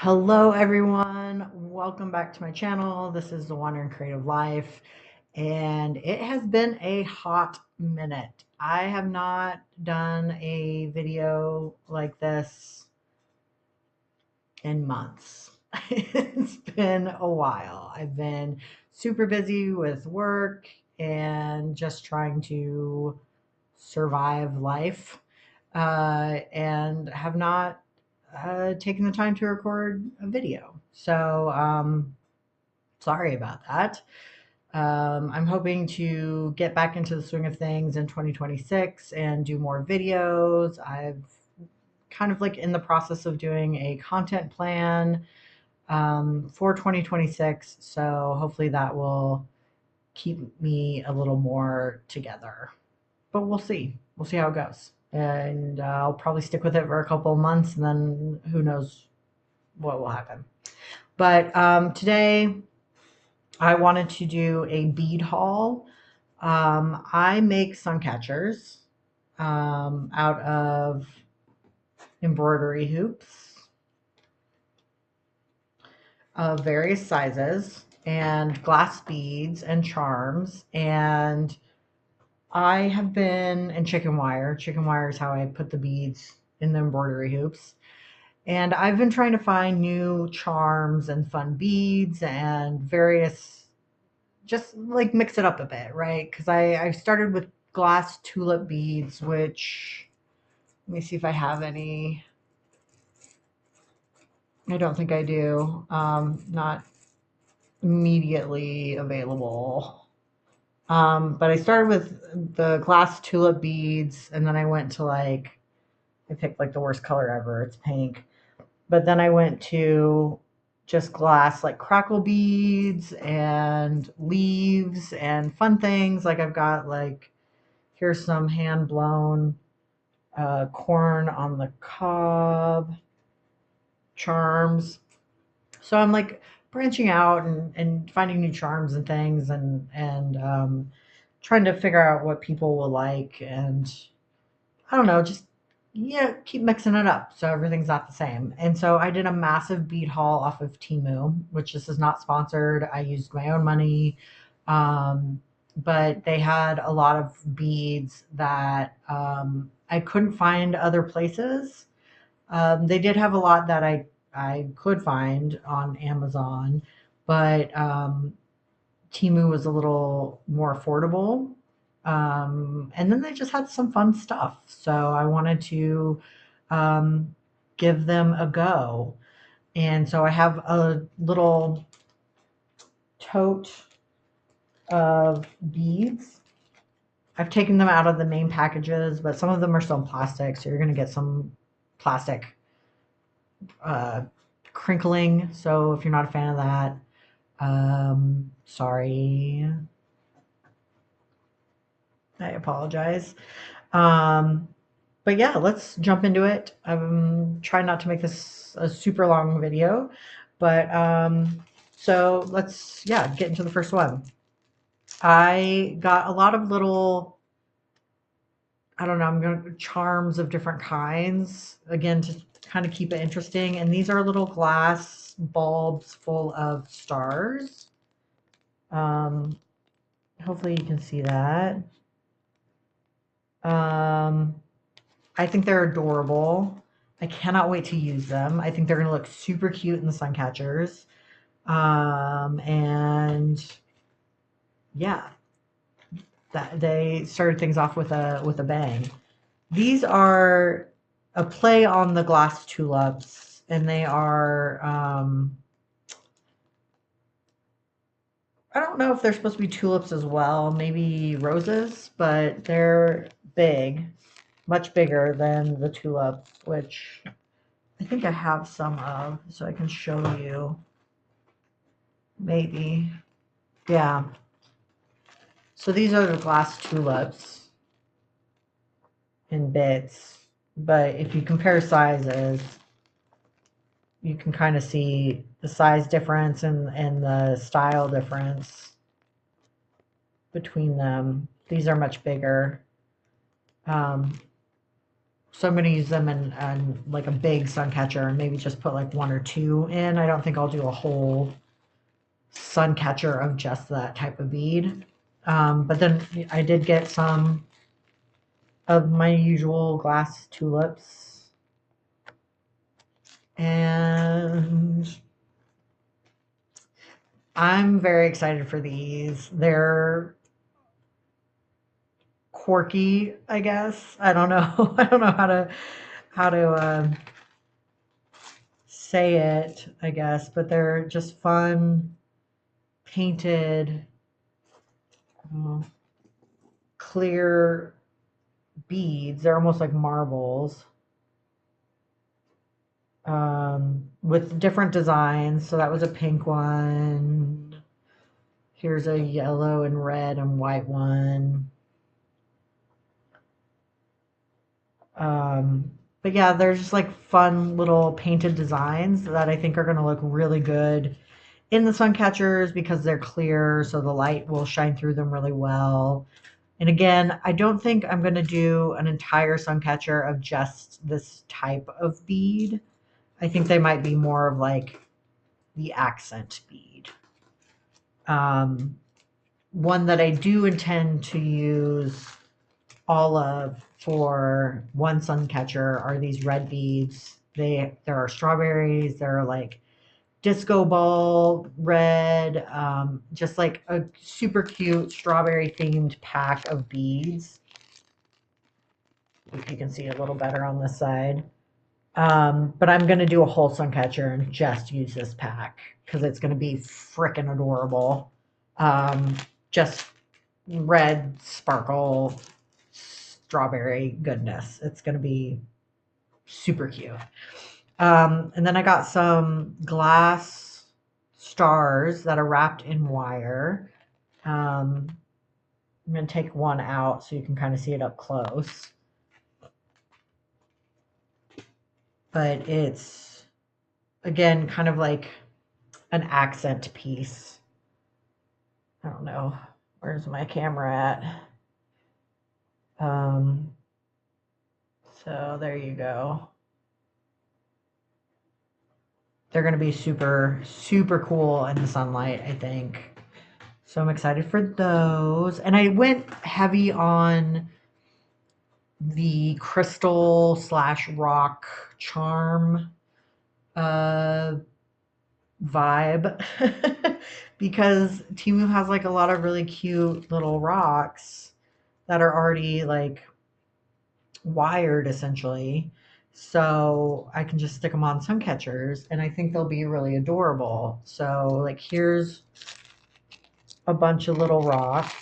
Hello everyone, welcome back to my channel. This is the Wandering Creative Life, and it has been a hot minute. I have not done a video like this in months. It's been a while. I've been super busy with work and just trying to survive life, and have not taken the time to record a video. So sorry about that. I'm hoping to get back into the swing of things in 2026 and do more videos. I've kind of like in the process of doing a content plan for 2026. So hopefully that will keep me a little more together. But we'll see. We'll see how it goes. And I'll probably stick with it for a couple of months, and then who knows what will happen. But today I wanted to do a bead haul. I make suncatchers out of embroidery hoops of various sizes and glass beads and charms. And I have been in chicken wire. Chicken wire is how I put the beads in the embroidery hoops. And I've been trying to find new charms and fun beads and various, just like mix it up a bit, right? Because I started with glass tulip beads, which, let me see if I have any. I don't think I do. Not immediately available. But I started with the glass tulip beads, and then I went to like, I picked like the worst color ever. It's pink. But then I went to just glass like crackle beads and leaves and fun things. Like I've got like, here's some hand blown corn on the cob charms. So I'm like branching out and finding new charms and things, and trying to figure out what people will like. And I don't know, just yeah, keep mixing it up so everything's not the same. And so I did a massive bead haul off of TEMU, which this is not sponsored. I used my own money. But they had a lot of beads that I couldn't find other places. They did have a lot that I could find on Amazon, but Temu was a little more affordable. And then they just had some fun stuff. So I wanted to um, give them a go. And so I have a little tote of beads. I've taken them out of the main packages, but some of them are still in plastic. So you're going to get some plastic uh, crinkling. So if you're not a fan of that, sorry. I apologize. Um, but yeah, let's jump into it. I'm trying not to make this a super long video, but so let's, yeah, get into the first one. I got a lot of little, I don't know, I'm going to charms of different kinds, again, to kind of keep it interesting. And these are little glass bulbs full of stars. Um, hopefully you can see that. Um, I think they're adorable. I cannot wait to use them. I think they're going to look super cute in the Suncatchers. And yeah, that they started things off with a bang. These are a play on the glass tulips, and they are I don't know if they're supposed to be tulips as well, maybe roses, but they're big, much bigger than the tulip, which I think I have some of, so I can show you. Maybe. Yeah. So these are the glass tulips in bits. But if you compare sizes, you can kind of see the size difference and the style difference between them. These are much bigger. Um, So I'm going to use them in like a big sun catcher and maybe just put like one or two in. I don't think I'll do a whole sun catcher of just that type of bead. But then I did get some of my usual glass tulips. And I'm very excited for these. They're quirky, I guess. I don't know. I don't know how to say it, I guess, but they're just fun painted clear beads. They're almost like marbles, with different designs. So that was a pink one. Here's a yellow and red and white one. But yeah, they're just like fun little painted designs that I think are going to look really good in the sun catchers because they're clear, so the light will shine through them really well. And again, I don't think I'm going to do an entire sun catcher of just this type of bead. I think they might be more of like the accent bead. One that I do intend to use all of for one sun catcher are these red beads. There are strawberries. They're like disco ball red, just like a super cute strawberry themed pack of beads. If you can see a little better on this side. But I'm going to do a whole sun catcher and just use this pack because it's going to be freaking adorable. Just red sparkle strawberry goodness. It's going to be super cute. And then I got some glass stars that are wrapped in wire. I'm going to take one out so you can kind of see it up close. But it's, again, kind of like an accent piece. I don't know. Where's my camera at? So there you go. They're going to be super, super cool in the sunlight, I think. So I'm excited for those. And I went heavy on the crystal slash rock charm vibe because TEMU has like a lot of really cute little rocks that are already like wired essentially. So I can just stick them on sun catchers and I think they'll be really adorable. So like here's a bunch of little rocks.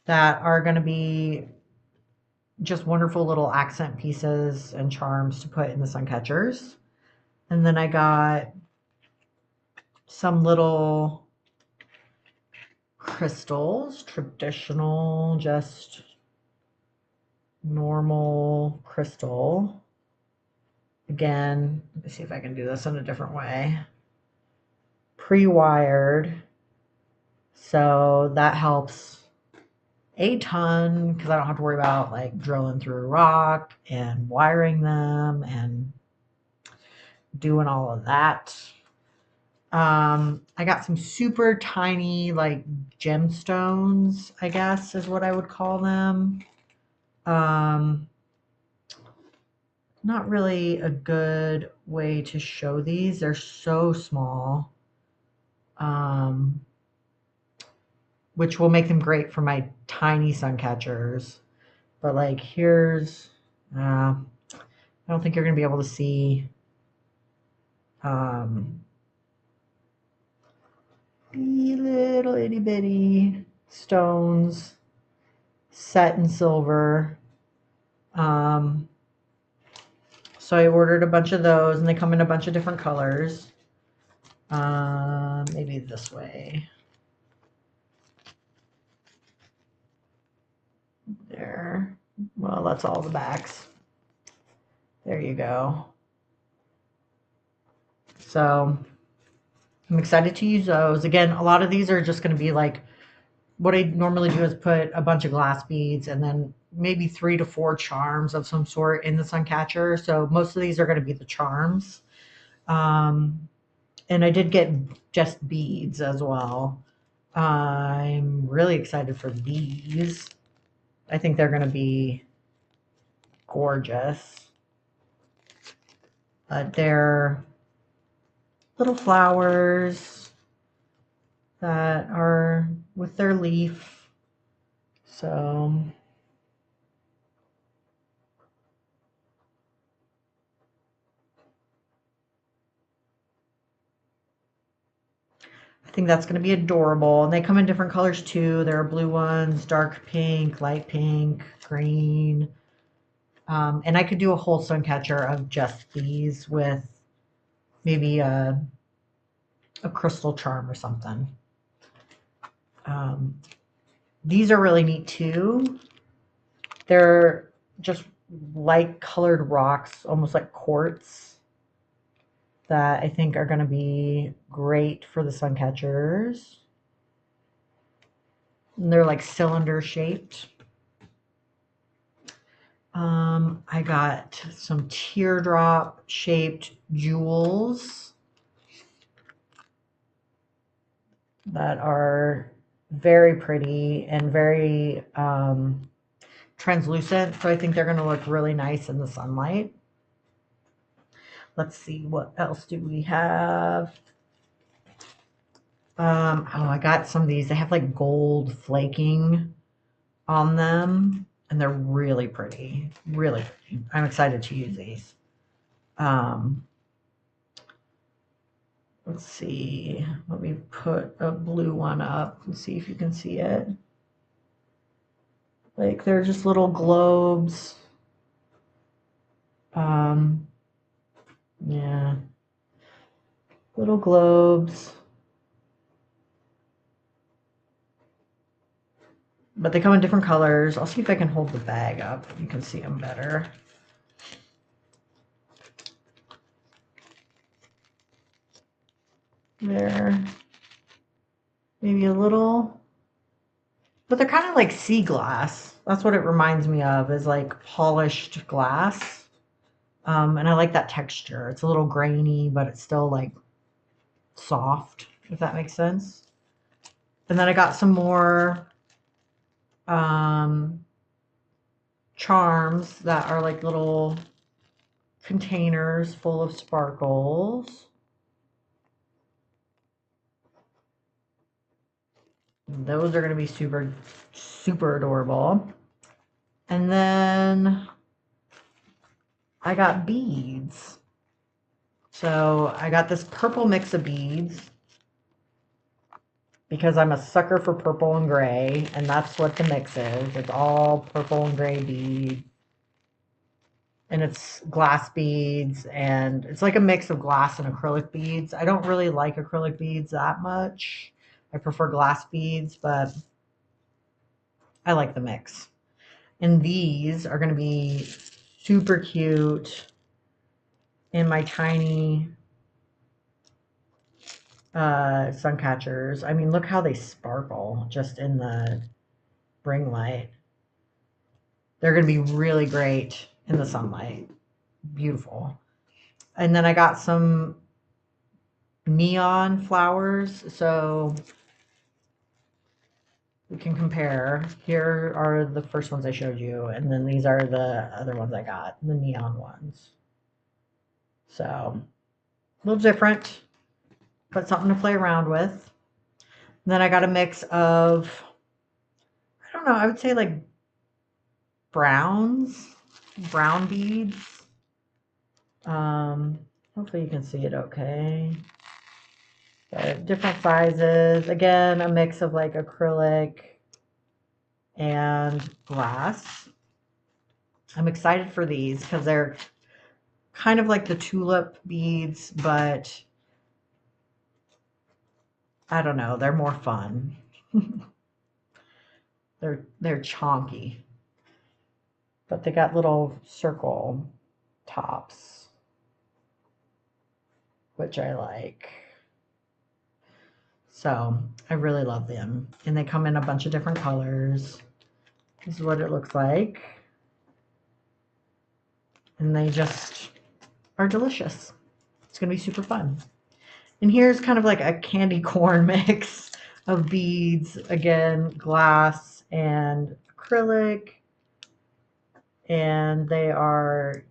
That are going to be just wonderful little accent pieces and charms to put in the sun catchers. And then I got some little crystals, traditional, just normal crystal. Again, let me see if I can do this in a different way. Pre-wired. So that helps a ton because I don't have to worry about like drilling through rock and wiring them and doing all of that. I got some super tiny like gemstones, I guess is what I would call them. Not really a good way to show these. They're so small. Which will make them great for my tiny sun catchers. But like here's, I don't think you're going to be able to see the little itty bitty stones set in silver. So I ordered a bunch of those and they come in a bunch of different colors. Maybe this way. There. Well, that's all the backs. There you go. So I'm excited to use those. Again, a lot of these are just going to be like, what I normally do is put a bunch of glass beads and then maybe 3 to 4 charms of some sort in the Suncatcher. So most of these are going to be the charms. Um, and I did get just beads as well. I'm really excited for these. I think they're going to be gorgeous. They're little flowers that are with their leaf. So I think that's going to be adorable. And they come in different colors too. There are blue ones, dark pink, light pink, green. And I could do a whole Suncatcher of just these with maybe a crystal charm or something. Um, these are really neat too. They're just light colored rocks, almost like quartz, that I think are going to be great for the Suncatchers. And they're like cylinder shaped. I got some teardrop shaped jewels that are very pretty and very translucent. So I think they're going to look really nice in the sunlight. Let's see, what else do we have? Oh, I got some of these. They have like gold flaking on them, and they're really pretty. Really pretty. I'm excited to use these. Let's see. Let me put a blue one up and see if you can see it. Like they're just little globes. Um, yeah, little globes. But they come in different colors. I'll see if I can hold the bag up. You can see them better. They're maybe a little, but they're kind of like sea glass. That's what it reminds me of, is like polished glass. And I like that texture. It's a little grainy, but it's still like soft, if that makes sense. And then I got some more charms that are like little containers full of sparkles. Those are going to be super, super adorable. And then I got beads. So I got this purple mix of beads because I'm a sucker for purple and gray, and that's what the mix is. It's all purple and gray bead. And it's glass beads, and it's like a mix of glass and acrylic beads. I don't really like acrylic beads that much. I prefer glass beads, but I like the mix. And these are going to be super cute in my tiny Suncatchers. I mean, look how they sparkle just in the ring light. They're going to be really great in the sunlight. Beautiful. And then I got some neon flowers, so we can compare. Here are the first ones I showed you, and then these are the other ones I got, the neon ones. So, a little different, but something to play around with. And then I got a mix of, I don't know, I would say like brown beads. Hopefully you can see it okay. Different sizes. Again, a mix of like acrylic and glass. I'm excited for these because they're kind of like the tulip beads, but I don't know, they're more fun. They're chonky, but they got little circle tops, which I like. So I really love them. And they come in a bunch of different colors. This is what it looks like. And they just are delicious. It's going to be super fun. And here's kind of like a candy corn mix of beads. Again, glass and acrylic. And they are,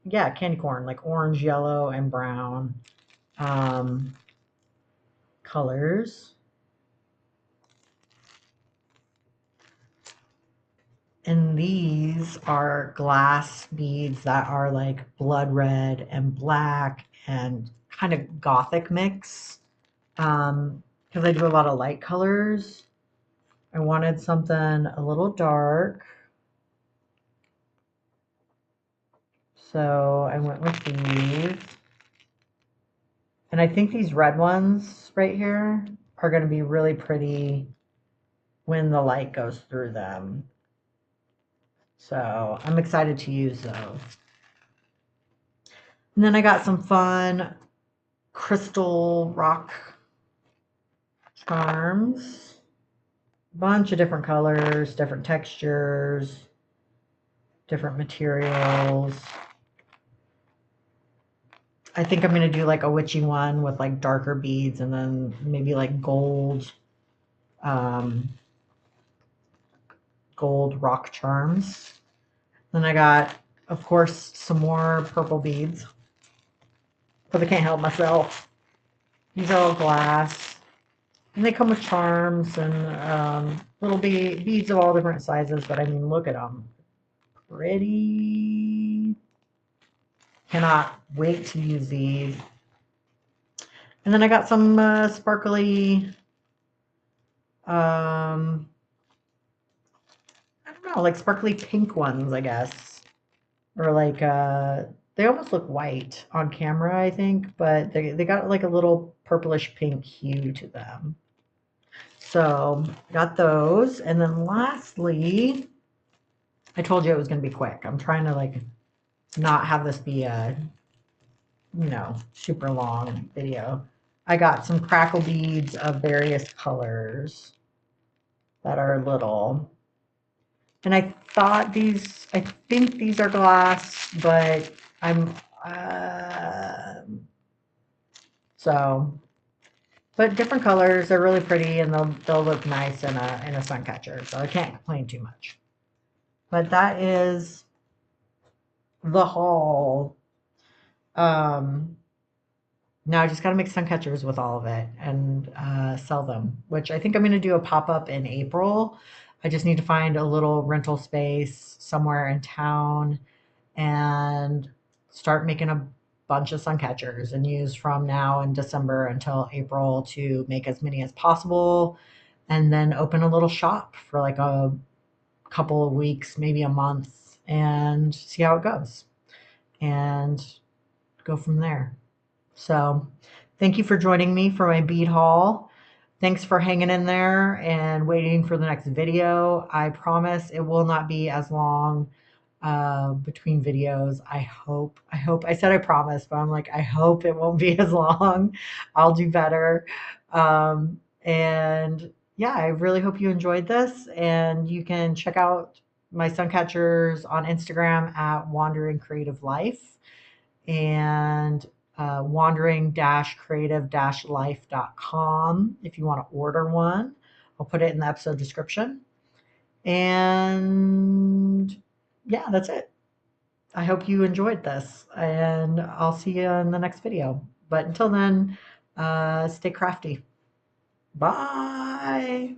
yeah, candy corn, like orange, yellow, and brown colors. And these are glass beads that are like blood red and black and kind of gothic mix. Because I do a lot of light colors. I wanted something a little dark. So I went with these. And I think these red ones right here are going to be really pretty when the light goes through them. So I'm excited to use those. And then I got some fun crystal rock charms. Bunch of different colors, different textures, different materials. I think I'm going to do like a witchy one with like darker beads and then maybe like gold rock charms. Then I got, of course, some more purple beads because I can't help myself. These are all glass. And they come with charms and little beads of all different sizes. But I mean, look at them. Pretty. Cannot wait to use these. And then I got some sparkly, I don't know, like sparkly pink ones, I guess. Or like, they almost look white on camera, I think, but they got like a little purplish pink hue to them. So got those. And then lastly, I told you it was going to be quick. I'm trying to like not have this be a, super long video. I got some crackle beads of various colors that are little. And I think these are glass, but but different colors. They're really pretty and they'll look nice in a sun catcher. So I can't complain too much. But that is the haul. Now I just got to make sun catchers with all of it and sell them, which I think I'm going to do a pop-up in April. I just need to find a little rental space somewhere in town and start making a bunch of sun catchers and use from now in December until April to make as many as possible and then open a little shop for like a couple of weeks, maybe a month, and see how it goes and go from there. So thank you for joining me for my bead haul. Thanks for hanging in there and waiting for the next video. I promise it will not be as long between videos. I hope. I said I promise, but I'm like, I hope it won't be as long. I'll do better. And yeah, I really hope you enjoyed this. And you can check out my Suncatchers on Instagram at Wandering Creative Life and wandering-creative-life.com if you want to order one. I'll put it in the episode description. And yeah, that's it. I hope you enjoyed this, and I'll see you in the next video. But until then, stay crafty. Bye.